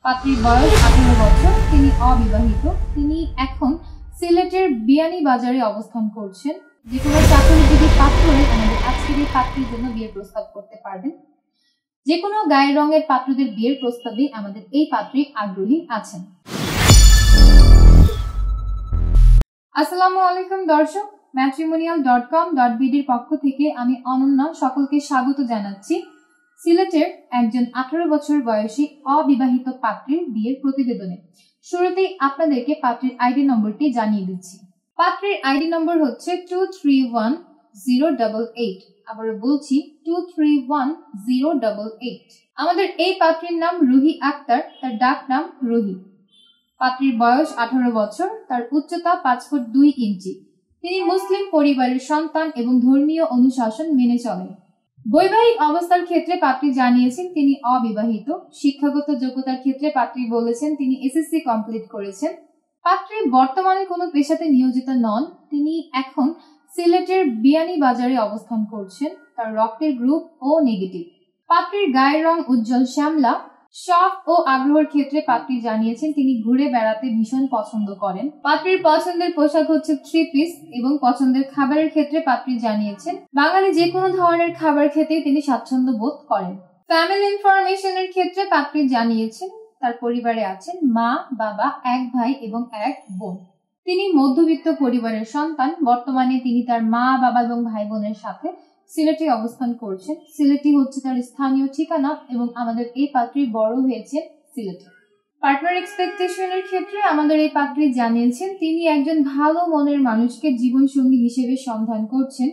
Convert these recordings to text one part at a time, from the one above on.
পাত্রীর বয়স 18 বছর, তিনি অবিবাহিত। তিনি এখন সিলেটের বিয়ানীবাজারে অবস্থান করছেন। যে কোনো চাকরিজীবী পাত্ররাই আমাদের আজকের এই পাত্রীর জন্য বিয়ের প্রস্তাব করতে পারবেন। যে কোনো গায়ের রঙের পাত্রদের বিয়ের প্রস্তাবে আমাদের এই পাত্রী আগ্রহী আছেন। আসসালামু আলাইকুম দর্শক, matrimonial.com.bd এর পক্ষ থেকে আমি অনন্যা সকলকে স্বাগত জানাচ্ছি সিলেটের একজন 18 বছর বয়সী অবিবাহিত পাত্রীর বিয়ের প্রতিবেদনে। শুরুতেই আপনাদেরকে পাত্রীর আইডি নম্বরটি জানিয়ে দিচ্ছি। পাত্রীর আইডি নম্বর হচ্ছে 231088। আবারও বলছি 231088। আমাদের এই পাত্রীর নাম রুহি আক্তার, তার ডাক নাম রুহি। পাত্রীর বয়স 18 বছর, তার উচ্চতা 5 ফুট 2 ইঞ্চি। তিনি মুসলিম পরিবারের সন্তান এবং ধর্মীয় অনুশাসন মেনে চলেন। বৈবাহিক অবস্থার ক্ষেত্রে পাত্রী জানিয়েছেন তিনি অবিবাহিত। শিক্ষাগত যোগ্যতার ক্ষেত্রে পাত্রী বলেছেন তিনি এসএসসি কমপ্লিট করেছেন। পাত্রী বর্তমানে কোনো পেশাতে নিয়োজিত নন। তিনি এখন সিলেটের বিয়ানীবাজারে অবস্থান করছেন। তার রক্তের গ্রুপ ও নেগেটিভ। পাত্রীর গায়ের রং উজ্জ্বল শ্যামলা। শখ ও আগ্রহের ক্ষেত্রে পাত্রী জানিয়েছেন তিনি ঘুরে বেড়াতে ভীষণ পছন্দ করেন। পাত্রীর পছন্দের পোশাক হচ্ছে 3 পিস এবং পছন্দের খাবারের ক্ষেত্রে পাত্রী জানিয়েছেন বাঙালি যে কোনো ধরনের খাবার খেতেই তিনি স্বাচ্ছন্দ্য বোধ করেন। ফ্যামিলি ইনফরমেশনের ক্ষেত্রে পাত্রী জানিয়েছেন তার পরিবারে আছেন মা, বাবা, এক ভাই এবং এক বোন। তিনি মধ্যবিত্ত পরিবারের সন্তান। বর্তমানে তিনি তার মা, বাবা এবং ভাই বোনের সাথে সিলেটে অবস্থান করছেন। সিলেটই হচ্ছে তার স্থানীয় ঠিকানা এবং আমাদের এই পাত্রী বড় হয়েছে সিলেটে। পার্টনার এক্সপেকটেশনের ক্ষেত্রে আমাদের এই পাত্রী জানিয়েছেন তিনি একজন ভালো মনের মানুষকে জীবন সঙ্গী হিসেবে সন্ধান করছেন।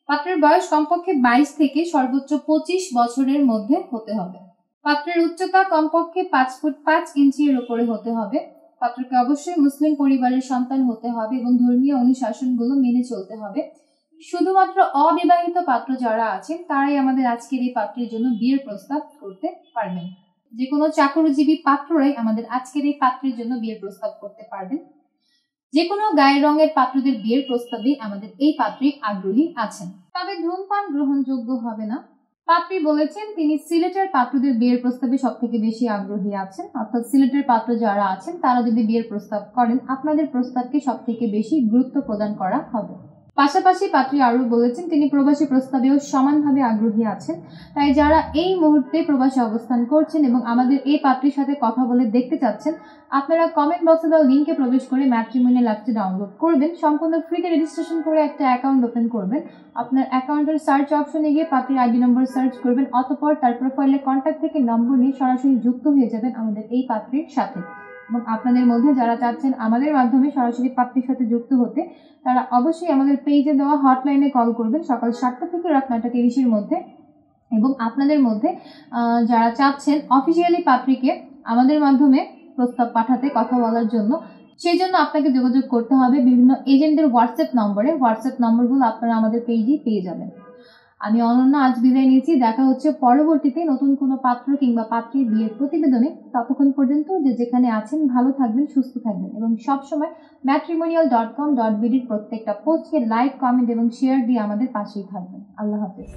পাত্রের বয়স কমপক্ষে 22 থেকে সর্বোচ্চ 25 বছরের মধ্যে হতে হবে। পাত্রের উচ্চতা কমপক্ষে 5 ফুট 5 ইঞ্চির উপরে হতে হবে। পাত্রকে অবশ্যই মুসলিম পরিবারের সন্তান হতে হবে এবং ধর্মীয় অনুশাসনগুলো মেনে চলতে হবে। শুধুমাত্র অবিবাহিত পাত্র যারা আছেন তারাই আমাদের আজকের এই পাত্রীর জন্য বিয়ের প্রস্তাব করতে পারবেন। যে কোনো চাকরিজীবী পাত্ররাই আমাদের আজকের এই পাত্রীর জন্য বিয়ের প্রস্তাব করতে পারবেন। যে কোনো গায়ের রঙের পাত্রদের বিয়ের প্রস্তাবে আমাদের এই পাত্রী আগ্রহী আছেন। তবে ধূমপান গ্রহণযোগ্য হবে না। পাত্রী বলেছেন তিনি সিলেটের পাত্রদের বিয়ের প্রস্তাবে সব থেকে বেশি আগ্রহী আছেন। অর্থাৎ সিলেটের পাত্র যারা আছেন তারা যদি বিয়ের প্রস্তাব করেন আপনাদের প্রস্তাবকে সব থেকে বেশি গুরুত্ব প্রদান করা হবে। পাশাপাশি পাত্রী আরও বলেছেন তিনি প্রবাসী প্রস্তাবেও সমানভাবে আগ্রহী আছেন। তাই যারা এই মুহূর্তে প্রবাসে অবস্থান করছেন এবং আমাদের এই পাত্রীর সাথে কথা বলে দেখতে চাচ্ছেন আপনারা কমেন্ট বক্সে দেওয়া লিঙ্কে প্রবেশ করে ম্যাট্রিমোনিয়াল অ্যাপটি ডাউনলোড করবেন। সম্পূর্ণ ফ্রিতে রেজিস্ট্রেশন করে একটা অ্যাকাউন্ট ওপেন করবেন। আপনার অ্যাকাউন্টের সার্চ অপশনে গিয়ে পাত্রীর আইডি নম্বর সার্চ করবেন। অতঃপর তার প্রোফাইলে কন্ট্যাক্ট থেকে নম্বর নিয়ে সরাসরি যুক্ত হয়ে যাবেন আমাদের এই পাত্রীর সাথে। এবং আপনাদের মধ্যে যারা চাচ্ছেন আমাদের মাধ্যমে সরাসরি পাত্রীর সাথে যুক্ত হতে তারা অবশ্যই আমাদের পেজে দেওয়া হটলাইনে কল করবেন সকাল 7টা থেকে রাত 9টা 30-এর মধ্যে। এবং আপনাদের মধ্যে যারা চাচ্ছেন অফিসিয়ালি পাত্রীকে আমাদের মাধ্যমে প্রস্তাব পাঠাতে কথা বলার জন্য সেই জন্য আপনাকে যোগাযোগ করতে হবে বিভিন্ন এজেন্টদের হোয়াটসঅ্যাপ নম্বরে। হোয়াটসঅ্যাপ নম্বরগুলো আপনারা আমাদের পেজেই পেয়ে যাবেন। আমি অনন্যা আজ বিদায় নিচ্ছি। দেখা হচ্ছে পরবর্তীতে নতুন কোনো পাত্র কিংবা পাত্রীর বিয়ের প্রতিবেদনে। ততক্ষণ পর্যন্ত যে যেখানে আছেন ভালো থাকবেন, সুস্থ থাকবেন এবং সবসময় matrimonial.com.bd এর প্রত্যেকটা পোস্টকে লাইক, কমেন্ট এবং শেয়ার দিয়ে আমাদের পাশেই থাকবেন। আল্লাহ হাফেজ।